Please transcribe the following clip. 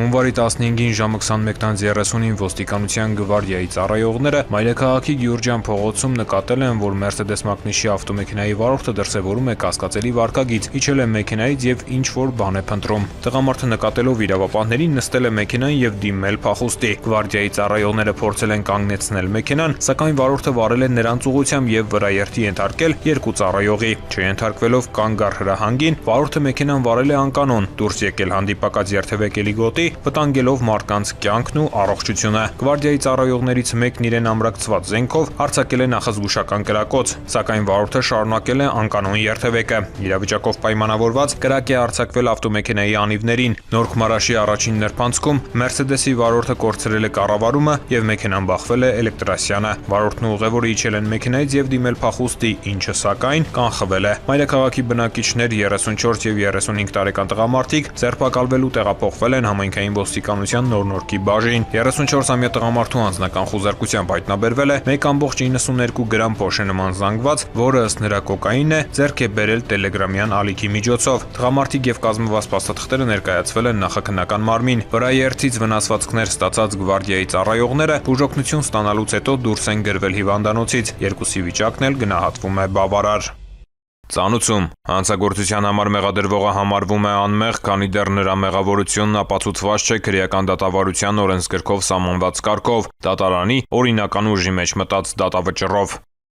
Հունվարի 15-ին ժամը 21:30-ին ոստիկանության գվարդիայի ծառայողները Մայրաքաղաքի Գյուրջյան փողոցում նկատել են, որ Mercedes մակնիշի ավտոմեքենայի վարորդը դրսևորում է կասկածելի վարքագիծ, իջել է մեքենայից եւ ինչ-որ բան է փնտրում։ Տղամարդը նկատելով իրավապահներին նստել է մեքենան եւ դիմել փախուստի։ Գվարդիայի ծառայողները փորձել են կանգնեցնել մեքենան, սակայն վարորդը վարել է նրանց ուղղությամբ եւ վրաերթի ենթարկել երկու ծառայողի։ Չենթարկվելով կանգ առ հրահանգին, վարորդը մեքենան վարել է անկանոն, դուրս եկել հանդիպակաց երթևեկելի գոտի, վտանգելով մարդկանց կյանքն ու առողջությունը։ Գվարդիայի ծառայողներից մեկն իրեն ամրակցված զենքով արձակել է նախազգուշական կրակոց, սակայն վարորդը շարունակել է անկանոն երթևեկը։ Իրավիճակով պայմանավորված կրակ է արձակվել ավտոմեքենայի անիվներին։ Նորք-Մարաշի առաջին նրբանցքում Mercedes-ի վարորդը կորցրել է կառավարումը եւ մեքենան բախվել է էլեկտրասյանը։ Վարորդն ու ուղևորը իջել են մեքենայից եւ դիմել փախուստի, ինչը սակայն կանխվել է։ Մայրաքաղաքի բնակիչներ 34 եւ 35 տարեկան տղամարդիկ ձերբակալվել ու տեղափոխվել են համայնքային ոստիկանության Նոր-Նորքի բաժին։ 34-ամյա տղամարդու անձնական խուզարկությամբ հայտնաբերվել է 1.92 գրամ փոշե նման զանգված, որը ըստ նրա կոկաին է, ձեռք է բերել տելեգրամյան ալիքի միջոցով։ Տղամարդիկ եւ կազմված փաստաթղթերը ներկայացվել են նախաքննական մարմին։ Վրաերթից վնասվածքներ ստացած գվարդիայի ծառայողները բուժօգնություն ստանալուց հետո դուրս են գրվել հիվանդանոցից։ Երկուսի վիճակն էլ գնահատվում է բավարար։ Ծանուցում հանցագործության համար մեղադրվողը համարվում է անմեղ, քանի դեռ նրա մեղավորությունն ապացուցված չէ քրեական դատավարության օրենսգրքով սահմանված կարգով, դատարանի օրինական ուժի մեջ մտած դատավճռով։